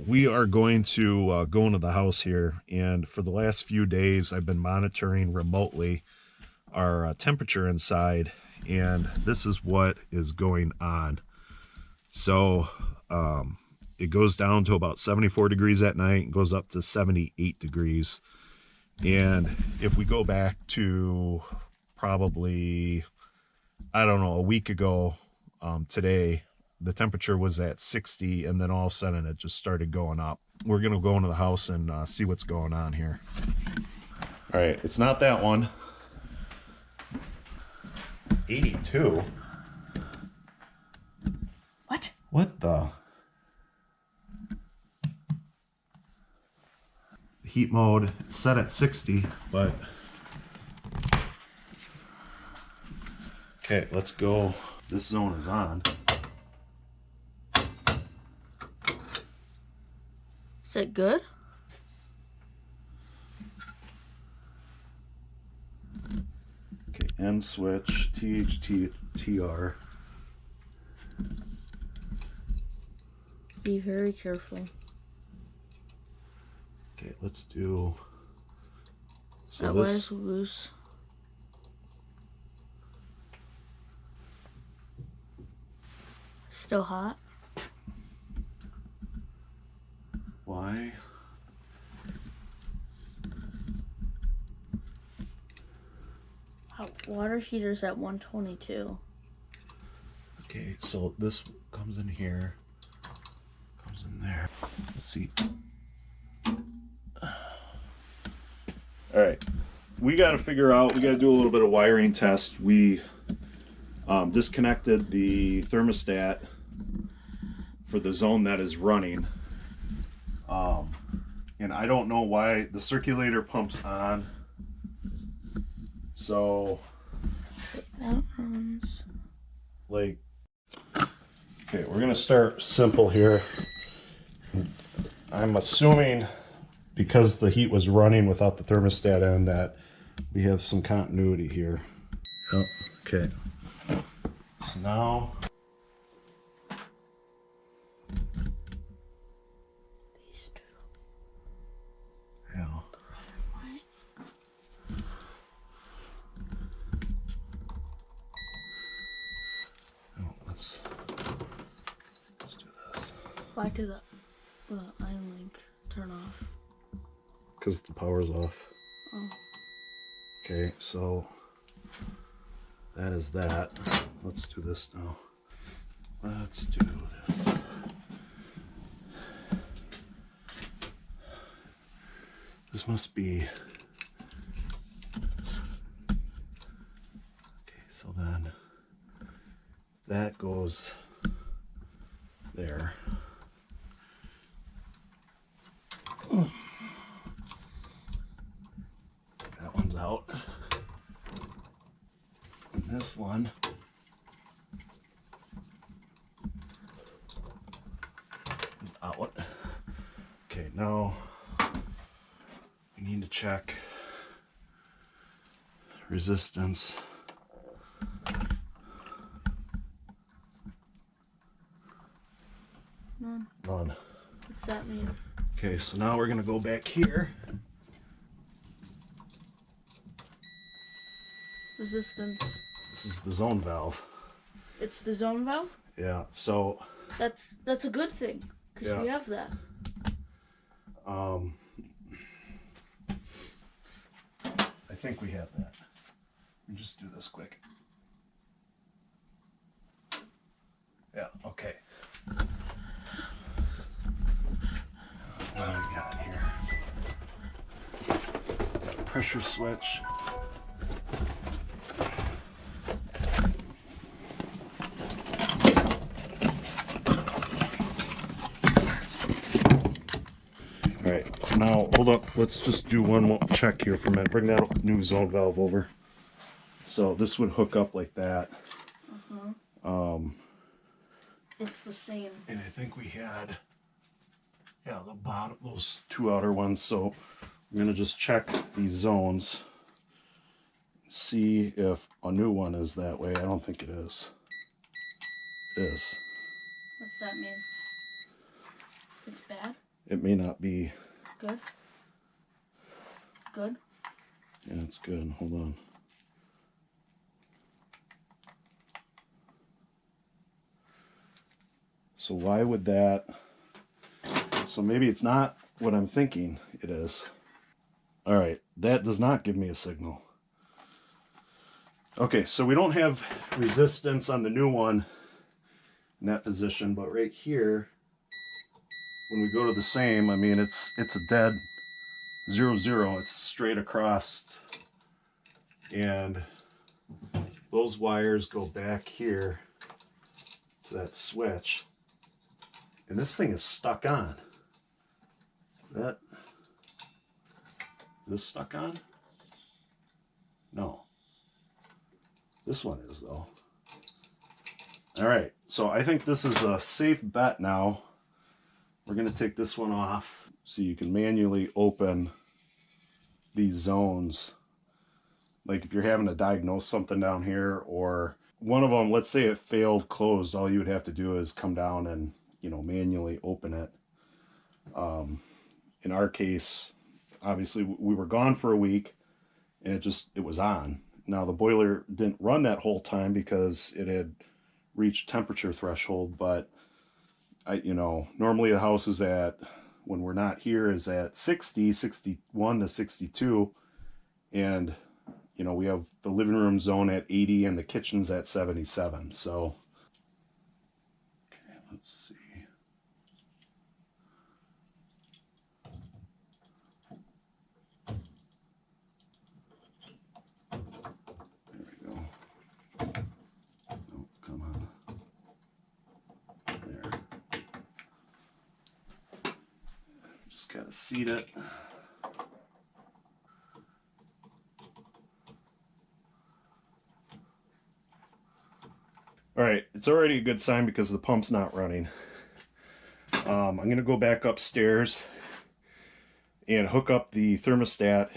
we are going to go into the house here, and for the last few days I've been monitoring remotely our temperature inside, and this is what is going on. So it goes down to about 74 degrees at night and goes up to 78 degrees. And if we go back to probably, I don't know, a week ago today, the temperature was at 60, and then all of a sudden it just started going up. We're gonna go into the house and see what's going on here. All right, it's not that one. 82. What the? Heat mode, it's set at 60, but okay, let's go. This zone is on. Is it good? Okay, end switch, THT, TR. Be very careful. Okay, let's do. So that this wire's loose. Still hot? Why? Hot water heater's at 122. Okay, so this comes in here, comes in there. Let's see. All right, we got to figure out, we got to do a little bit of wiring test. We disconnected the thermostat for the zone that is running. And I don't know why the circulator pumps on. So, That runs. like, okay, we're gonna start simple here. I'm assuming because the heat was running without the thermostat in that we have some continuity here. Yep, okay. So now These two. yeah. Oh, let's do this. Why did the iLink turn off? Because the power's off. Oh. Okay, so that is that. Let's do this now. Let's do this. This must be. Okay, so then that goes there. That one's out. And this one is out. Okay, now we need to check resistance. None. None. What's that mean? Okay, so now we're gonna go back here. Resistance. This is the zone valve. It's the zone valve? Yeah, so That's a good thing, because Yeah. we have that. I think we have that. Let me just do this quick. Yeah, okay. What do we got here? Got a pressure switch. All right, now hold up. Let's just do one more check here for a minute. Bring that new zone valve over. So this would hook up like that. It's the same. And I think we had, yeah, the bottom, those two outer ones. So we're gonna just check these zones, see if a new one is that way. I don't think it is. It is. What's that mean? It's bad? It may not be. Good. Good. Yeah, it's good. Hold on. So why would that... So maybe it's not what I'm thinking it is. All right, that does not give me a signal. Okay, so we don't have resistance on the new one in that position, but right here, when we go to the same, I mean, it's a dead 0, 0. It's straight across. And those wires go back here to that switch. And this thing is stuck on. Is this stuck on? No. This one is, though. All right, so I think this is a safe bet now. We're going to take this one off so you can manually open these zones. Like if you're having to diagnose something down here, or one of them, let's say it failed closed, all you would have to do is come down and, you know, manually open it. In our case, obviously we were gone for a week and it was on. Now the boiler didn't run that whole time because it had reached temperature threshold, but normally the house is at, when we're not here, is at 60, 61 to 62. And, you know, we have the living room zone at 80 and the kitchen's at 77. So, okay, let's see. There we go. Oh, come on. There. Just gotta seat it. All right, it's already a good sign because the pump's not running. I'm going to go back upstairs and hook up the thermostat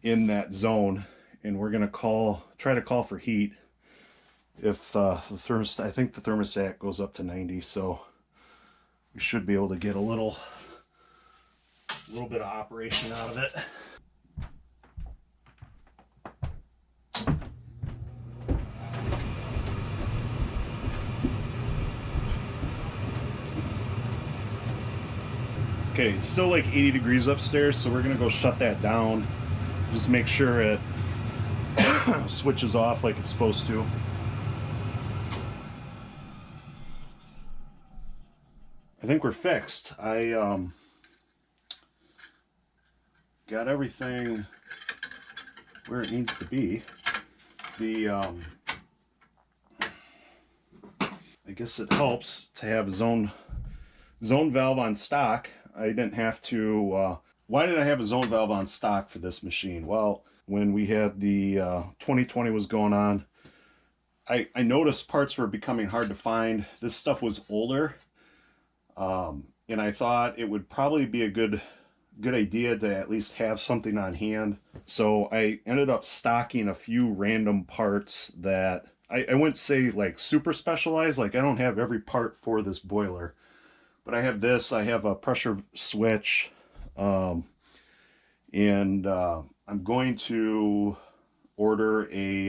in that zone, and we're going to try to call for heat. If the thermostat, I think the thermostat goes up to 90, so we should be able to get a little bit of operation out of it. Okay, it's still like 80 degrees upstairs, so we're gonna go shut that down. Just make sure it switches off like it's supposed to. I think we're fixed. I got everything where it needs to be. I guess it helps to have a zone valve on stock. I didn't have to, why did I have a zone valve on stock for this machine? Well, when we had the 2020 was going on, I noticed parts were becoming hard to find. This stuff was older, and I thought it would probably be a good idea to at least have something on hand. So I ended up stocking a few random parts that I wouldn't say like super specialized. Like I don't have every part for this boiler. But I have this, I have a pressure switch, and I'm going to order the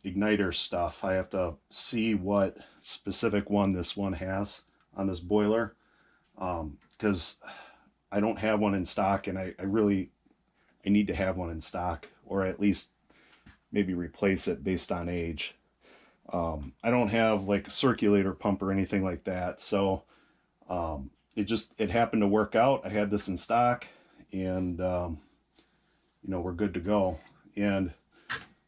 igniter stuff. I have to see what specific one this one has on this boiler, because I don't have one in stock, and I need to have one in stock, or at least maybe replace it based on age. I don't have like a circulator pump or anything like that, so it happened to work out. I had this in stock, and we're good to go. And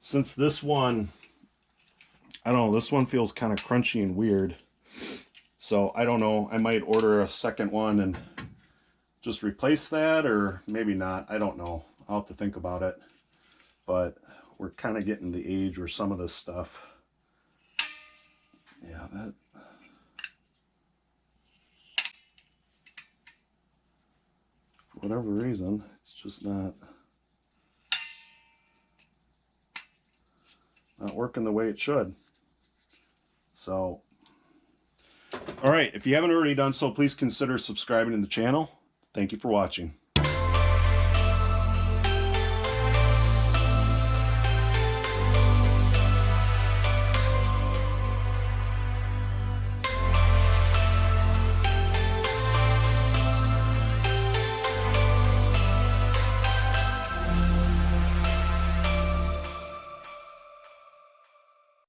since this one, I don't know, this one feels kind of crunchy and weird, so I don't know, I might order a second one and just replace that, or maybe not. I don't know, I'll have to think about it. But we're kind of getting the age where some of this stuff, yeah, that, for whatever reason, it's just not working the way it should. So All right, if you haven't already done so, please consider subscribing to the channel. Thank you for watching.